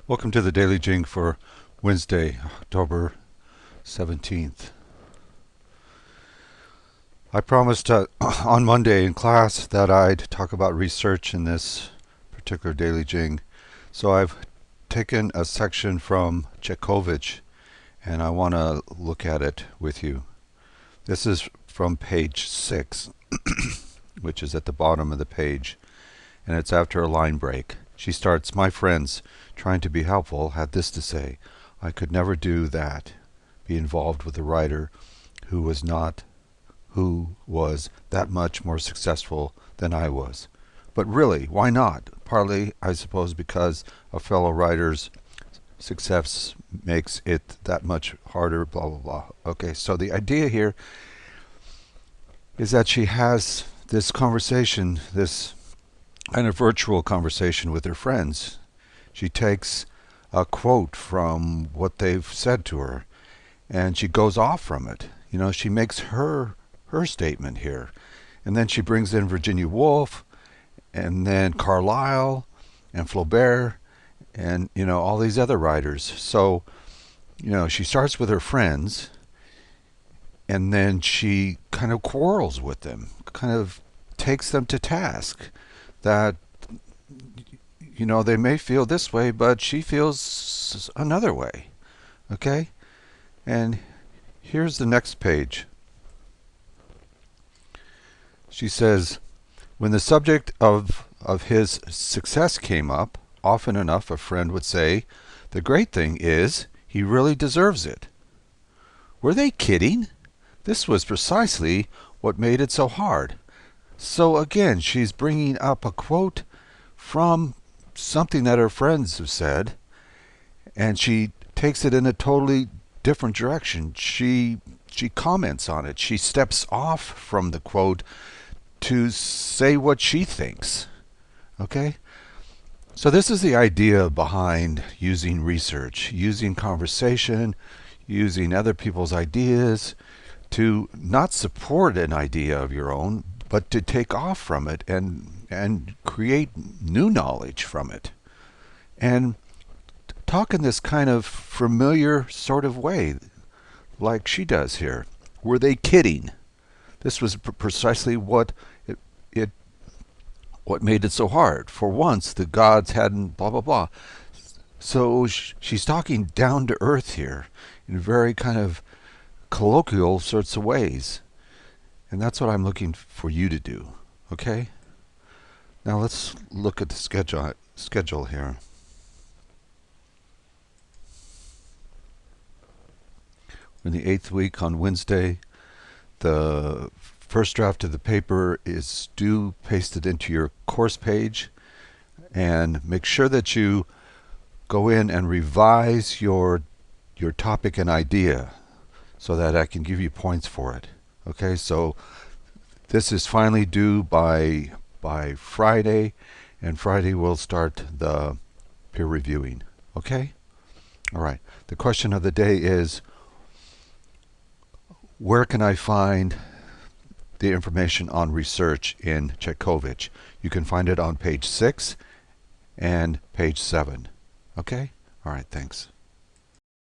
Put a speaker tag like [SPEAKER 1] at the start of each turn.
[SPEAKER 1] Welcome to the Daily Jing for Wednesday, October 17th. I promised on Monday in class that I'd talk about research in this particular Daily Jing. So I've taken a section from Tchaikovsky and I want to look at it with you. This is from page 6, which is at the bottom of the page, and it's after a line break. She starts, "My friends, trying to be helpful, had this to say. I could never do that, be involved with a writer who was that much more successful than I was. But really, why not? Partly, I suppose, because a fellow writer's success makes it that much harder, blah, blah, blah." Okay, so the idea here is that she has this conversation, this kind of virtual conversation with her friends. She takes a quote from what they've said to her and she goes off from it. She makes her statement here. And then she brings in Virginia Woolf and then Carlyle and Flaubert and all these other writers. So, she starts with her friends and then she kind of quarrels with them, kind of takes them to task that they may feel this way, but she feels another way. Okay? And here's the next page. She says, "When the subject of his success came up, often enough a friend would say, 'The great thing is, he really deserves it.' Were they kidding? This was precisely what made it so hard." So again, she's bringing up a quote from something that her friends have said, and she takes it in a totally different direction. She comments on it. She steps off from the quote to say what she thinks. Okay? So this is the idea behind using research, using conversation, using other people's ideas to not support an idea of your own, but to take off from it and create new knowledge from it. And talk in this kind of familiar sort of way, like she does here. Were they kidding? This was precisely what what made it so hard. For once, the gods hadn't blah, blah, blah. So she's talking down to earth here in very kind of colloquial sorts of ways. And that's what I'm looking for you to do. Okay? Now let's look at the schedule here. In the 8th week on Wednesday, the first draft of the paper is due, pasted into your course page, and make sure that you go in and revise your topic and idea so that I can give you points for it. Okay, so this is finally due by Friday, and Friday we'll start the peer reviewing. Okay? All right. The question of the day is, where can I find the information on research in Tchaikovsky? You can find it on page 6 and page 7. Okay? All right, thanks.